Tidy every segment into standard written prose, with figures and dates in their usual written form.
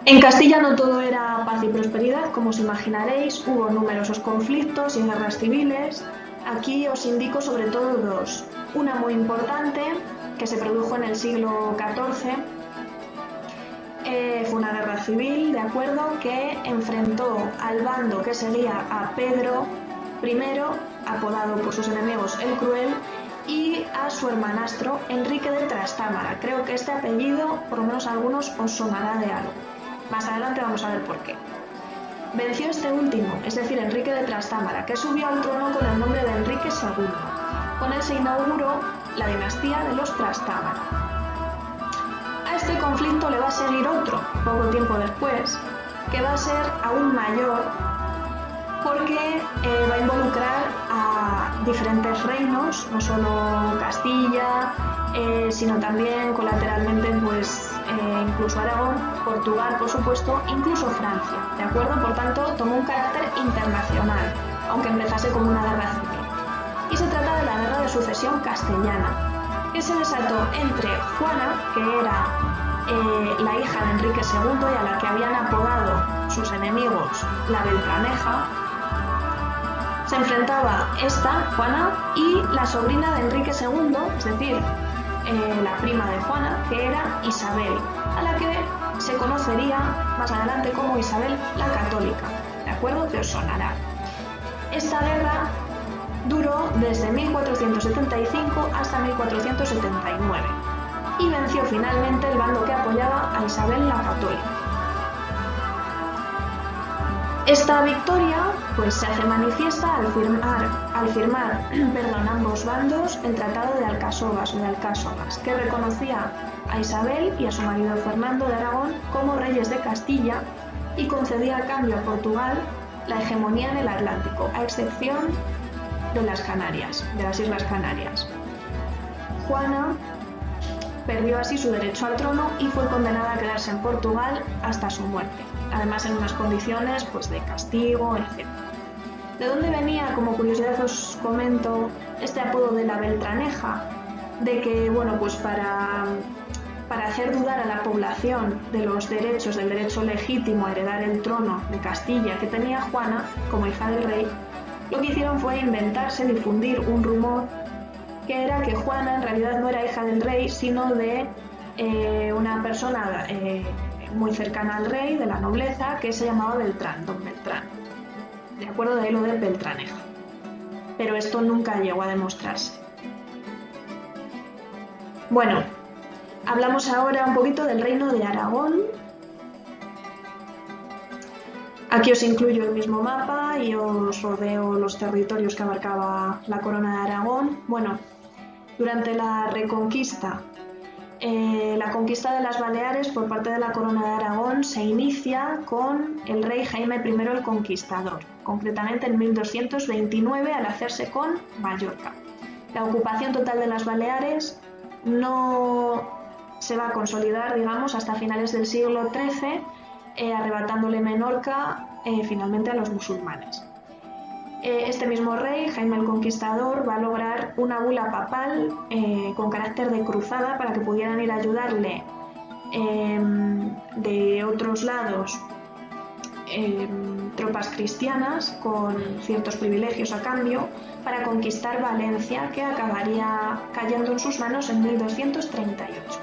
En Castilla no todo era paz y prosperidad, como os imaginaréis, hubo numerosos conflictos y guerras civiles. Aquí os indico sobre todo dos. Una muy importante, que se produjo en el siglo XIV, fue una guerra civil, ¿de acuerdo?, que enfrentó al bando que seguía a Pedro I, apodado por sus enemigos el Cruel, y a su hermanastro Enrique de Trastámara. Creo que este apellido, por lo menos a algunos, os sonará de algo. Más adelante vamos a ver por qué. Venció este último, es decir, Enrique de Trastámara, que subió al trono con el nombre de Enrique II. Con él se inauguró la dinastía de los Trastámara. A este conflicto le va a seguir otro, poco tiempo después, que va a ser aún mayor, porque va a involucrar a diferentes reinos, no solo Castilla, sino también colateralmente incluso Aragón, Portugal, por supuesto, incluso Francia, ¿de acuerdo? Por tanto, tomó un carácter internacional, aunque empezase como una guerra civil. Y se trata de la Guerra de Sucesión Castellana, que se desató entre Juana, que era la hija de Enrique II y a la que habían apodado sus enemigos la Beltraneja. Se enfrentaba esta, Juana, y la sobrina de Enrique II, es decir, la prima de Juana, que era Isabel, a la que se conocería más adelante como Isabel la Católica, ¿de acuerdo? Que os sonará. Esta guerra duró desde 1475 hasta 1479 y venció finalmente el bando que apoyaba a Isabel la Católica. Esta victoria se hace manifiesta al firmar ambos bandos el Tratado de Alcasovas o de Alcásogas, que reconocía a Isabel y a su marido Fernando de Aragón como reyes de Castilla y concedía a cambio a Portugal la hegemonía en el Atlántico, a excepción de las Canarias, de las Islas Canarias. Juana perdió así su derecho al trono y fue condenada a quedarse en Portugal hasta su muerte, además en unas condiciones de castigo, etc. ¿De dónde venía? Como curiosidad os comento este apodo de la Beltraneja, de que para hacer dudar a la población de los derechos, del derecho legítimo a heredar el trono de Castilla que tenía Juana como hija del rey, lo que hicieron fue inventarse, difundir un rumor que era que Juana en realidad no era hija del rey, sino de una persona muy cercana al rey, de la nobleza, que se llamaba Beltrán, don Beltrán. De acuerdo, de ahí lo de Beltraneja. Pero esto nunca llegó a demostrarse. Bueno, hablamos ahora un poquito del reino de Aragón. Aquí os incluyo el mismo mapa y os rodeo los territorios que abarcaba la corona de Aragón. Bueno, durante la Reconquista, la conquista de las Baleares por parte de la corona de Aragón se inicia con el rey Jaime I el Conquistador, concretamente en 1229 al hacerse con Mallorca. La ocupación total de las Baleares no se va a consolidar, digamos, hasta finales del siglo XIII, arrebatándole Menorca finalmente a los musulmanes. Este mismo rey, Jaime el Conquistador, va a lograr una bula papal con carácter de cruzada para que pudieran ir a ayudarle de otros lados tropas cristianas con ciertos privilegios a cambio para conquistar Valencia, que acabaría cayendo en sus manos en 1238.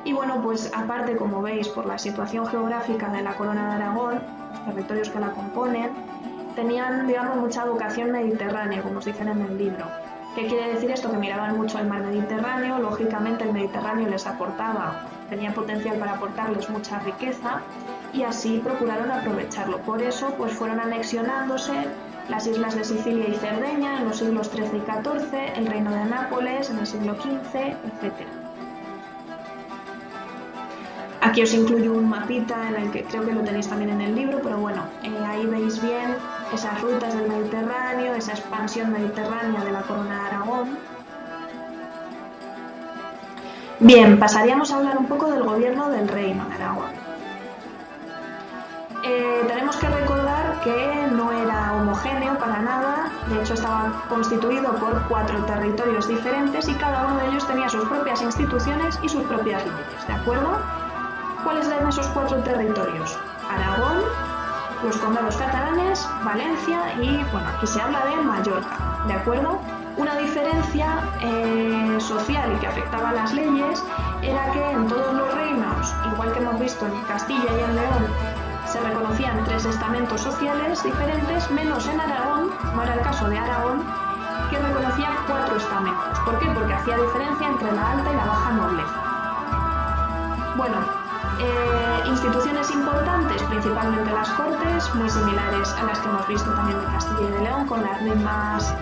Y bueno, pues aparte, como veis, por la situación geográfica de la corona de Aragón, los territorios que la componen, tenían, digamos, mucha vocación mediterránea, como os dicen en el libro. ¿Qué quiere decir esto? Que miraban mucho al mar Mediterráneo, lógicamente el Mediterráneo les aportaba, tenía potencial para aportarles mucha riqueza y así procuraron aprovecharlo. Por eso pues fueron anexionándose las islas de Sicilia y Cerdeña en los siglos XIII y XIV, el reino de Nápoles en el siglo XV, etc. Aquí os incluyo un mapita en el que creo que lo tenéis también en el libro, pero bueno, ahí veis bien esas rutas del Mediterráneo, esa expansión mediterránea de la corona de Aragón. Bien, pasaríamos a hablar un poco del gobierno del reino de Aragón. Tenemos que recordar que no era homogéneo para nada, de hecho estaba constituido por 4 territorios diferentes y cada uno de ellos tenía sus propias instituciones y sus propias leyes, ¿de acuerdo? ¿Cuáles eran esos 4 territorios? Aragón, los condados catalanes, Valencia y, bueno, aquí se habla de Mallorca, ¿de acuerdo? Una diferencia social y que afectaba a las leyes era que en todos los reinos, igual que hemos visto en Castilla y en León, se reconocían 3 estamentos sociales diferentes, menos en Aragón, no era el caso de Aragón, que reconocía 4 estamentos. ¿Por qué? Porque hacía diferencia entre la alta y la baja nobleza. Bueno, instituciones importantes, principalmente las Cortes, muy similares a las que hemos visto también de Castilla y de León, con las mismas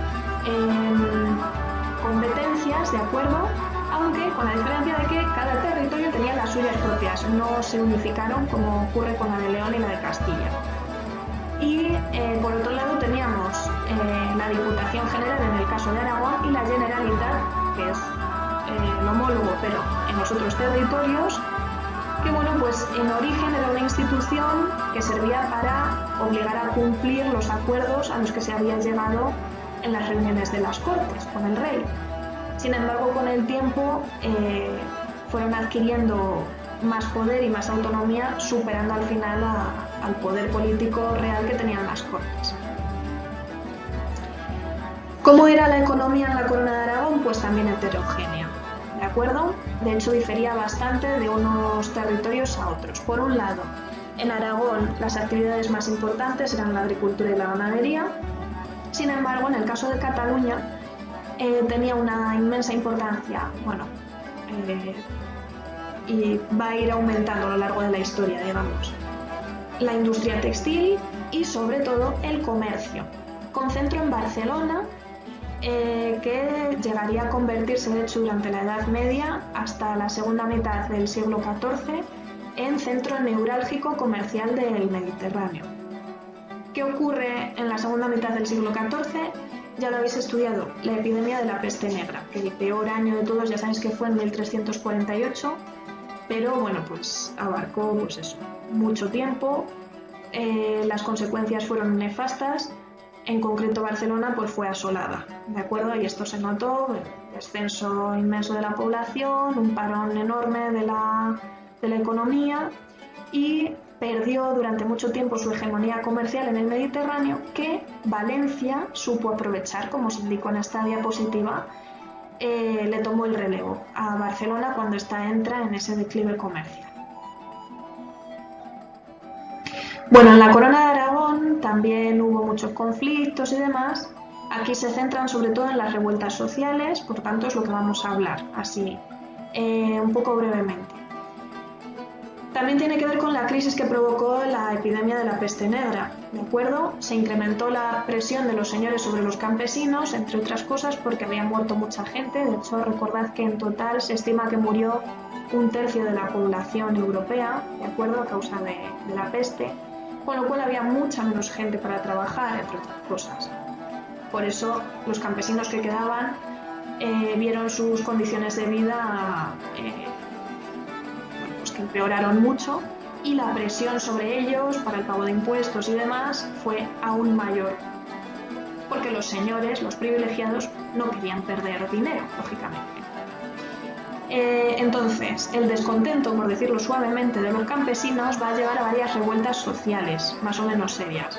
competencias, ¿de acuerdo? Aunque con la diferencia de que cada territorio tenía las suyas propias, no se unificaron como ocurre con la de León y la de Castilla. Y por otro lado teníamos la Diputación General en el caso de Aragón y la Generalitat, que es el homólogo pero en los otros territorios, que bueno, pues en origen era una institución que servía para obligar a cumplir los acuerdos a los que se había llegado en las reuniones de las Cortes con el rey. Sin embargo, con el tiempo fueron adquiriendo más poder y más autonomía, superando al final al poder político real que tenían las Cortes. ¿Cómo era la economía en la Corona de Aragón? Pues también heterogénea, ¿de acuerdo? De hecho, difería bastante de unos territorios a otros. Por un lado, en Aragón las actividades más importantes eran la agricultura y la ganadería. Sin embargo, en el caso de Cataluña, tenía una inmensa importancia, bueno, y va a ir aumentando a lo largo de la historia, digamos, la industria textil y sobre todo el comercio, con centro en Barcelona, que llegaría a convertirse de hecho durante la Edad Media hasta la segunda mitad del siglo XIV en centro neurálgico comercial del Mediterráneo. ¿Qué ocurre en la segunda mitad del siglo XIV? Ya lo habéis estudiado, la epidemia de la peste negra, que el peor año de todos ya sabéis que fue en 1348, pero bueno, pues abarcó pues eso, mucho tiempo, las consecuencias fueron nefastas, en concreto Barcelona pues fue asolada, ¿de acuerdo? Y esto se notó, el descenso inmenso de la población, un parón enorme de la economía y perdió durante mucho tiempo su hegemonía comercial en el Mediterráneo, que Valencia supo aprovechar, como se indicó en esta diapositiva, le tomó el relevo a Barcelona cuando ésta entra en ese declive comercial. Bueno, en la Corona de Aragón también hubo muchos conflictos y demás. Aquí se centran sobre todo en las revueltas sociales, por tanto es lo que vamos a hablar, así, un poco brevemente. También tiene que ver con la crisis que provocó la epidemia de la peste negra, ¿de acuerdo? Se incrementó la presión de los señores sobre los campesinos, entre otras cosas porque había muerto mucha gente. De hecho, recordad que en total se estima que murió 1/3 de la población europea, ¿de acuerdo? A causa de la peste, con lo cual había mucha menos gente para trabajar, entre otras cosas. Por eso los campesinos que quedaban vieron sus condiciones de vida que empeoraron mucho y la presión sobre ellos para el pago de impuestos y demás fue aún mayor, porque los señores, los privilegiados, no querían perder dinero, lógicamente. Entonces, el descontento, por decirlo suavemente, de los campesinos va a llevar a varias revueltas sociales, más o menos serias.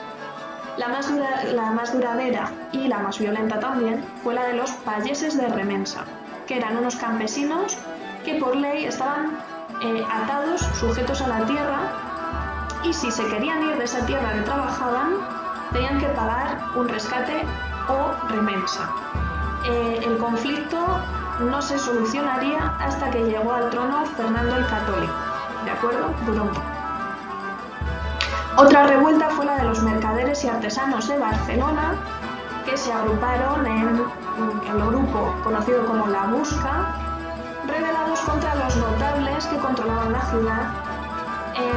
La más duradera y la más violenta también fue la de los payeses de remensa, que eran unos campesinos que por ley estaban atados, sujetos a la tierra, y si se querían ir de esa tierra que trabajaban, tenían que pagar un rescate o remensa. El conflicto no se solucionaría hasta que llegó al trono Fernando el Católico, ¿de acuerdo? Duró un poco. Otra revuelta fue la de los mercaderes y artesanos de Barcelona, que se agruparon en el grupo conocido como la Busca, rebelados contra los notables que controlaban la ciudad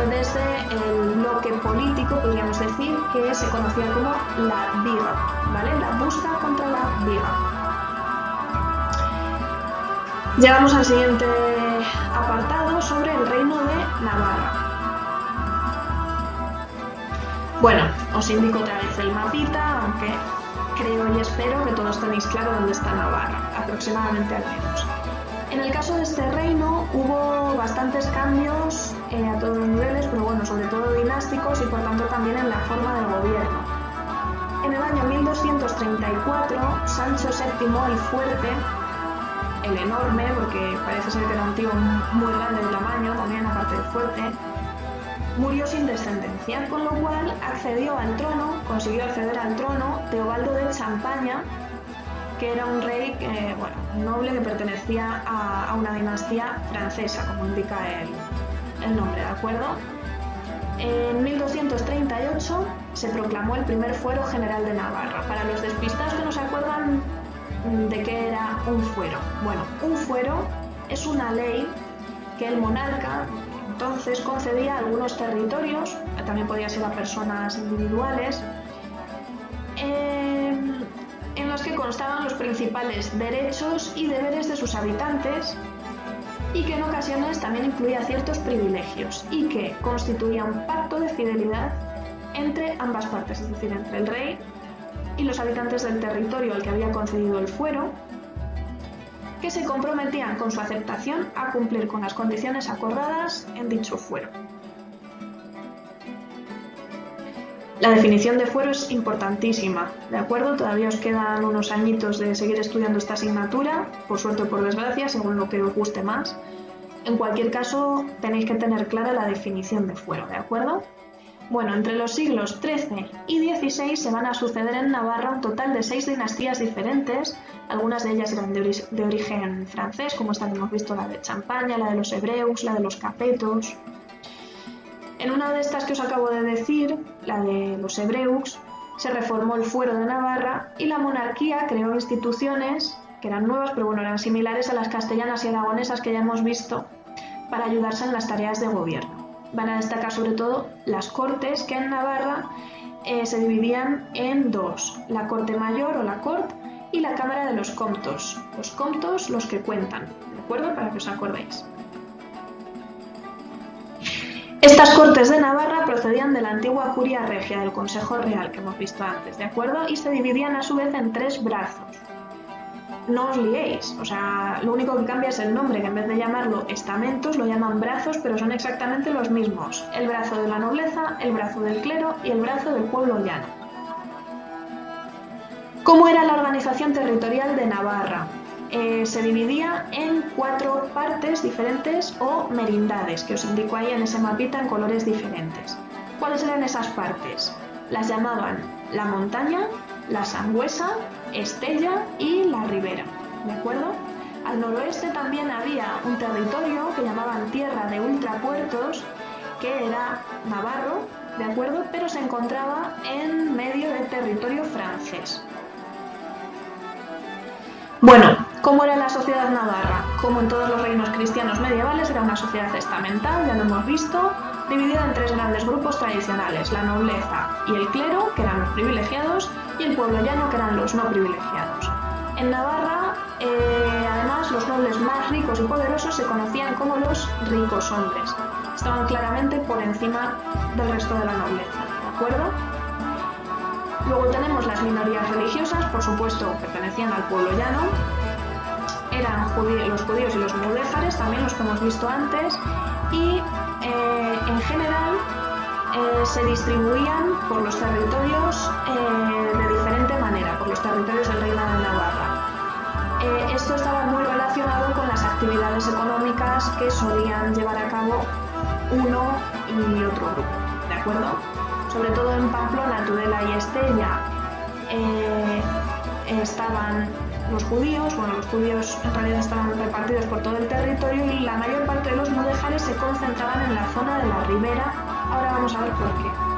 desde el bloque político, podríamos decir, que se conocía como la Viga, ¿vale? La Busca contra la Viga. Llegamos al siguiente apartado sobre el reino de Navarra. Bueno, os indico otra vez el mapita, aunque creo y espero que todos tenéis claro dónde está Navarra, aproximadamente al menos. En el caso de este reino hubo bastantes bastantes cambios a todos los niveles, pero bueno, sobre todo dinásticos y por tanto también en la forma del gobierno. En el año 1234, Sancho VII el Fuerte, el enorme, porque parece ser que era un tío muy grande de tamaño, también aparte de fuerte, murió sin descendencia, con lo cual consiguió acceder al trono Teobaldo de Champaña, que era un rey, noble que pertenecía a una dinastía francesa, como indica el nombre, ¿de acuerdo? En 1238 se proclamó el primer fuero general de Navarra. Para los despistados que no se acuerdan de qué era un fuero. Bueno, un fuero es una ley que el monarca entonces concedía a algunos territorios, también podía ser a personas individuales, en los que constaban los principales derechos y deberes de sus habitantes y que en ocasiones también incluía ciertos privilegios y que constituía un pacto de fidelidad entre ambas partes, es decir, entre el rey y los habitantes del territorio al que había concedido el fuero, que se comprometían con su aceptación a cumplir con las condiciones acordadas en dicho fuero. La definición de fuero es importantísima, ¿de acuerdo? Todavía os quedan unos añitos de seguir estudiando esta asignatura, por suerte o por desgracia, según lo que os guste más. En cualquier caso, tenéis que tener clara la definición de fuero, ¿de acuerdo? Bueno, entre los siglos XIII y XVI se van a suceder en Navarra un total de 6 dinastías diferentes. Algunas de ellas eran de origen francés, como esta que hemos visto, la de Champaña, la de los Hebreux, la de los Capetos. En una de estas que os acabo de decir, la de los Hebreux, se reformó el fuero de Navarra y la monarquía creó instituciones que eran nuevas, pero bueno, eran similares a las castellanas y aragonesas que ya hemos visto, para ayudarse en las tareas de gobierno. Van a destacar sobre todo las cortes, que en Navarra se dividían en dos: la corte mayor o la cort y la cámara de los comptos. Los comptos, los que cuentan, ¿de acuerdo? Para que os acordéis. Estas cortes de Navarra procedían de la antigua curia regia del Consejo Real que hemos visto antes, ¿de acuerdo? Y se dividían a su vez en 3 brazos. No os liéis, o sea, lo único que cambia es el nombre, que en vez de llamarlo estamentos lo llaman brazos, pero son exactamente los mismos: el brazo de la nobleza, el brazo del clero y el brazo del pueblo llano. ¿Cómo era la organización territorial de Navarra? Se dividía en 4 partes diferentes o merindades, que os indico ahí en ese mapita en colores diferentes. ¿Cuáles eran esas partes? Las llamaban la montaña, la Sangüesa, Estella y la Ribera, ¿de acuerdo? Al noroeste también había un territorio que llamaban Tierra de Ultrapuertos, que era navarro, ¿de acuerdo? Pero se encontraba en medio del territorio francés. Bueno, ¿cómo era la sociedad navarra? Como en todos los reinos cristianos medievales, era una sociedad estamental, ya lo hemos visto, dividida en 3 grandes grupos tradicionales: la nobleza y el clero, que eran los privilegiados, y el pueblo llano, que eran los no privilegiados. En Navarra, además, los nobles más ricos y poderosos se conocían como los ricos hombres. Estaban claramente por encima del resto de la nobleza, ¿de acuerdo? Luego tenemos las minorías religiosas, por supuesto, pertenecían al pueblo llano. Eran los judíos y los mudéjares, también los que hemos visto antes, y en general se distribuían por los territorios de diferente manera, por los territorios del Reino de Navarra. Esto estaba muy relacionado con las actividades económicas que solían llevar a cabo uno y otro grupo, ¿de acuerdo? Sobre todo en Pamplona, Tudela y Estella estaban los judíos. Bueno, los judíos en realidad estaban repartidos por todo el territorio y la mayor parte de los mudéjares se concentraban en la zona de la Ribera. Ahora vamos a ver por qué.